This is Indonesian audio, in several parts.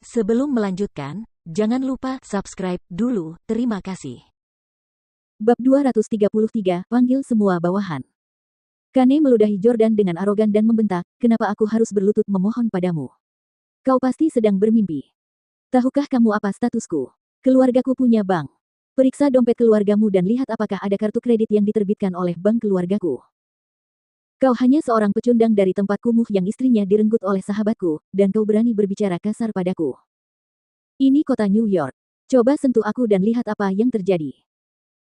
Sebelum melanjutkan, jangan lupa subscribe dulu, terima kasih. Bab 233, panggil semua bawahan. Kane meludahi Jordan dengan arogan dan membentak, kenapa aku harus berlutut memohon padamu? Kau pasti sedang bermimpi. Tahukah kamu apa statusku? Keluargaku punya bank. Periksa dompet keluargamu dan lihat apakah ada kartu kredit yang diterbitkan oleh bank keluargaku. Kau hanya seorang pecundang dari tempat kumuh yang istrinya direnggut oleh sahabatku, dan kau berani berbicara kasar padaku. Ini kota New York. Coba sentuh aku dan lihat apa yang terjadi.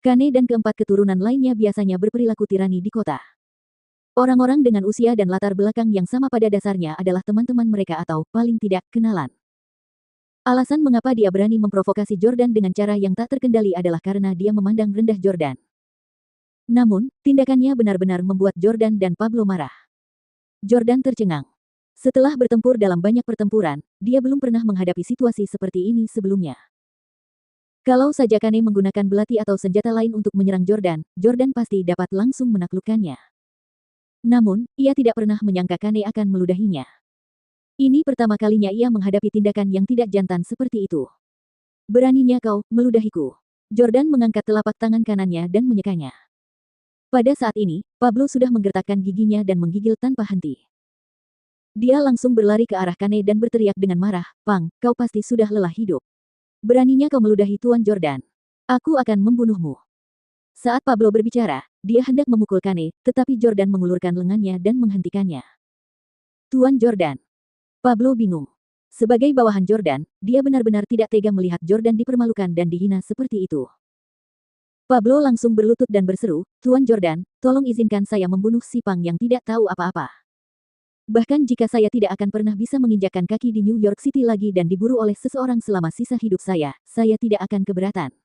Kane dan keempat keturunan lainnya biasanya berperilaku tirani di kota. Orang-orang dengan usia dan latar belakang yang sama pada dasarnya adalah teman-teman mereka atau, paling tidak, kenalan. Alasan mengapa dia berani memprovokasi Jordan dengan cara yang tak terkendali adalah karena dia memandang rendah Jordan. Namun, tindakannya benar-benar membuat Jordan dan Pablo marah. Jordan tercengang. Setelah bertempur dalam banyak pertempuran, dia belum pernah menghadapi situasi seperti ini sebelumnya. Kalau saja Kane menggunakan belati atau senjata lain untuk menyerang Jordan, Jordan pasti dapat langsung menaklukkannya. Namun, ia tidak pernah menyangka Kane akan meludahinya. Ini pertama kalinya ia menghadapi tindakan yang tidak jantan seperti itu. Beraninya kau meludahiku. Jordan mengangkat telapak tangan kanannya dan menyekanya. Pada saat ini, Pablo sudah menggertakkan giginya dan menggigil tanpa henti. Dia langsung berlari ke arah Kane dan berteriak dengan marah, "Pang, kau pasti sudah lelah hidup. Beraninya kau meludahi Tuan Jordan. Aku akan membunuhmu." Saat Pablo berbicara, dia hendak memukul Kane, tetapi Jordan mengulurkan lengannya dan menghentikannya. Tuan Jordan. Pablo bingung. Sebagai bawahan Jordan, dia benar-benar tidak tega melihat Jordan dipermalukan dan dihina seperti itu. Pablo langsung berlutut dan berseru, "Tuan Jordan, tolong izinkan saya membunuh si Pang yang tidak tahu apa-apa. Bahkan jika saya tidak akan pernah bisa menginjakkan kaki di New York City lagi dan diburu oleh seseorang selama sisa hidup saya tidak akan keberatan."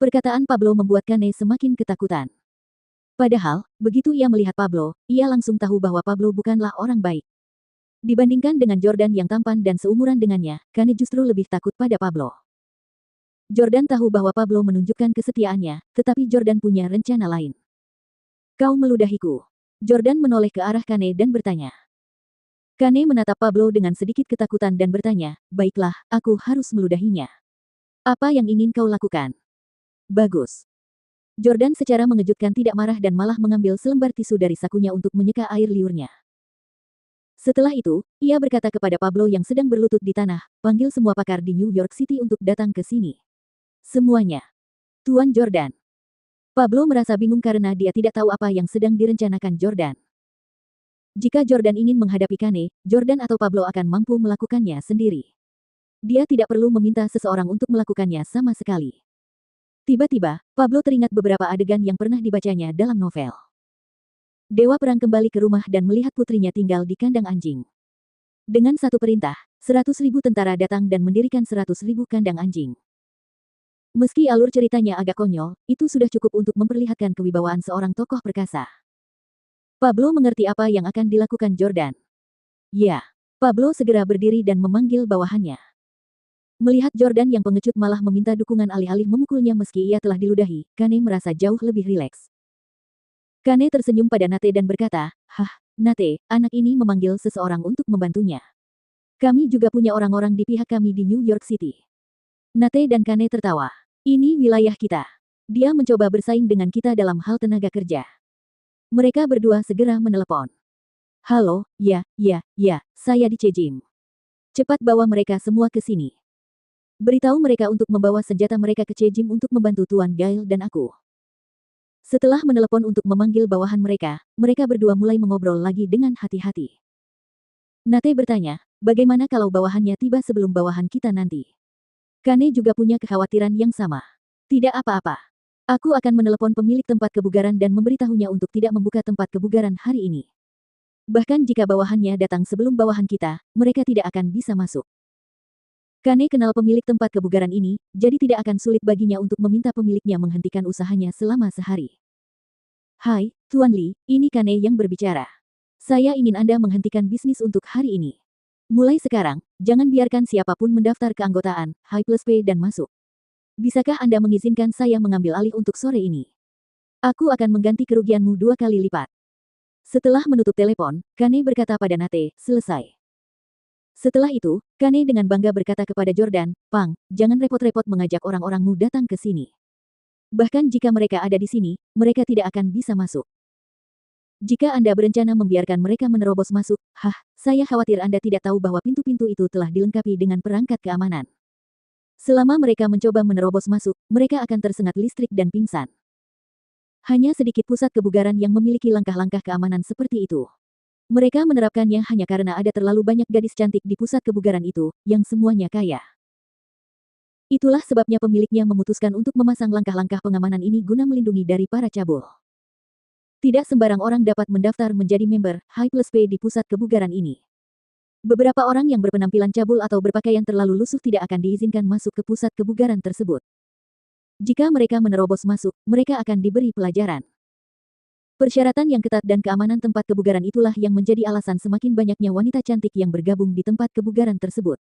Perkataan Pablo membuat Kane semakin ketakutan. Padahal, begitu ia melihat Pablo, ia langsung tahu bahwa Pablo bukanlah orang baik. Dibandingkan dengan Jordan yang tampan dan seumuran dengannya, Kane justru lebih takut pada Pablo. Jordan tahu bahwa Pablo menunjukkan kesetiaannya, tetapi Jordan punya rencana lain. "Kau meludahiku." Jordan menoleh ke arah Kane dan bertanya. Kane menatap Pablo dengan sedikit ketakutan dan bertanya, "Baiklah, aku harus meludahinya. Apa yang ingin kau lakukan?" "Bagus." Jordan secara mengejutkan tidak marah dan malah mengambil selembar tisu dari sakunya untuk menyeka air liurnya. Setelah itu, ia berkata kepada Pablo yang sedang berlutut di tanah, "Panggil semua pakar di New York City untuk datang ke sini. Semuanya." Tuan Jordan. Pablo merasa bingung karena dia tidak tahu apa yang sedang direncanakan Jordan. Jika Jordan ingin menghadapi Kane, Jordan atau Pablo akan mampu melakukannya sendiri. Dia tidak perlu meminta seseorang untuk melakukannya sama sekali. Tiba-tiba, Pablo teringat beberapa adegan yang pernah dibacanya dalam novel. Dewa Perang kembali ke rumah dan melihat putrinya tinggal di kandang anjing. Dengan satu perintah, 100.000 tentara datang dan mendirikan 100.000 kandang anjing. Meski alur ceritanya agak konyol, itu sudah cukup untuk memperlihatkan kewibawaan seorang tokoh perkasa. Pablo mengerti apa yang akan dilakukan Jordan. Ya, Pablo segera berdiri dan memanggil bawahannya. Melihat Jordan yang pengecut malah meminta dukungan alih-alih memukulnya meski ia telah diludahi, Kane merasa jauh lebih rileks. Kane tersenyum pada Nate dan berkata, "Hah, Nate, anak ini memanggil seseorang untuk membantunya. Kami juga punya orang-orang di pihak kami di New York City." Nate dan Kane tertawa. "Ini wilayah kita. Dia mencoba bersaing dengan kita dalam hal tenaga kerja." Mereka berdua segera menelepon. "Halo, ya, saya di Cejim. Cepat bawa mereka semua ke sini. Beritahu mereka untuk membawa senjata mereka ke Cejim untuk membantu Tuan Gail dan aku." Setelah menelepon untuk memanggil bawahan mereka berdua mulai mengobrol lagi dengan hati-hati. Nate bertanya, "Bagaimana kalau bawahannya tiba sebelum bawahan kita nanti?" Kane juga punya kekhawatiran yang sama. "Tidak apa-apa. Aku akan menelepon pemilik tempat kebugaran dan memberitahunya untuk tidak membuka tempat kebugaran hari ini. Bahkan jika bawahannya datang sebelum bawahan kita, mereka tidak akan bisa masuk." Kane kenal pemilik tempat kebugaran ini, jadi tidak akan sulit baginya untuk meminta pemiliknya menghentikan usahanya selama sehari. "Hai, Tuan Lee, ini Kane yang berbicara. Saya ingin Anda menghentikan bisnis untuk hari ini. Mulai sekarang, jangan biarkan siapapun mendaftar keanggotaan, High Plus P dan masuk. Bisakah Anda mengizinkan saya mengambil alih untuk sore ini? Aku akan mengganti kerugianmu 2 kali lipat." Setelah menutup telepon, Kane berkata pada Nate, "Selesai." Setelah itu, Kane dengan bangga berkata kepada Jordan, "Pang, jangan repot-repot mengajak orang-orangmu datang ke sini. Bahkan jika mereka ada di sini, mereka tidak akan bisa masuk. Jika Anda berencana membiarkan mereka menerobos masuk, saya khawatir Anda tidak tahu bahwa pintu-pintu itu telah dilengkapi dengan perangkat keamanan. Selama mereka mencoba menerobos masuk, mereka akan tersengat listrik dan pingsan. Hanya sedikit pusat kebugaran yang memiliki langkah-langkah keamanan seperti itu. Mereka menerapkannya hanya karena ada terlalu banyak gadis cantik di pusat kebugaran itu, yang semuanya kaya. Itulah sebabnya pemiliknya memutuskan untuk memasang langkah-langkah pengamanan ini guna melindungi dari para cabul. Tidak sembarang orang dapat mendaftar menjadi member High Plus P di pusat kebugaran ini. Beberapa orang yang berpenampilan cabul atau berpakaian terlalu lusuh tidak akan diizinkan masuk ke pusat kebugaran tersebut. Jika mereka menerobos masuk, mereka akan diberi pelajaran. Persyaratan yang ketat dan keamanan tempat kebugaran itulah yang menjadi alasan semakin banyaknya wanita cantik yang bergabung di tempat kebugaran tersebut.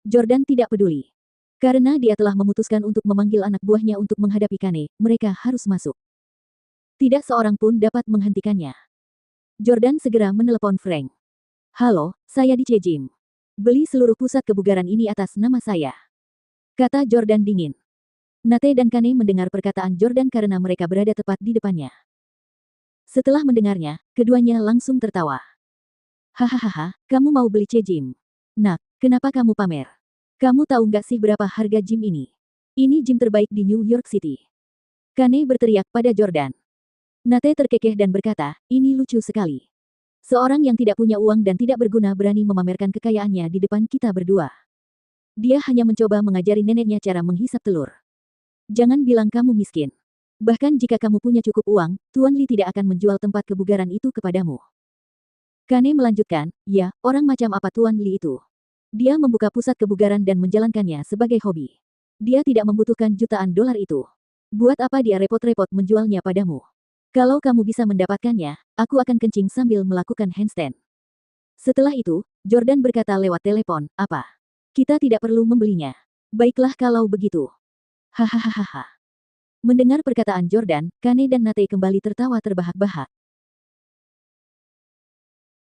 Jordan tidak peduli. Karena dia telah memutuskan untuk memanggil anak buahnya untuk menghadapi Kane, mereka harus masuk. Tidak seorang pun dapat menghentikannya. Jordan segera menelepon Frank. "Halo, saya di Jim. Beli seluruh pusat kebugaran ini atas nama saya," kata Jordan dingin. Nate dan Kane mendengar perkataan Jordan karena mereka berada tepat di depannya. Setelah mendengarnya, keduanya langsung tertawa. "Hahaha, kamu mau beli Jim? Nak, kenapa kamu pamer? Kamu tahu nggak sih berapa harga gym ini? Ini gym terbaik di New York City." Kane berteriak pada Jordan. Nate terkekeh dan berkata, "Ini lucu sekali. Seorang yang tidak punya uang dan tidak berguna berani memamerkan kekayaannya di depan kita berdua. Dia hanya mencoba mengajari neneknya cara menghisap telur. Jangan bilang kamu miskin. Bahkan jika kamu punya cukup uang, Tuan Lee tidak akan menjual tempat kebugaran itu kepadamu." Kane melanjutkan, "Ya, orang macam apa Tuan Lee itu? Dia membuka pusat kebugaran dan menjalankannya sebagai hobi. Dia tidak membutuhkan jutaan dolar itu. Buat apa dia repot-repot menjualnya padamu? Kalau kamu bisa mendapatkannya, aku akan kencing sambil melakukan handstand." Setelah itu, Jordan berkata lewat telepon, "Apa? Kita tidak perlu membelinya. Baiklah kalau begitu." Hahaha. Mendengar perkataan Jordan, Kane dan Nate kembali tertawa terbahak-bahak.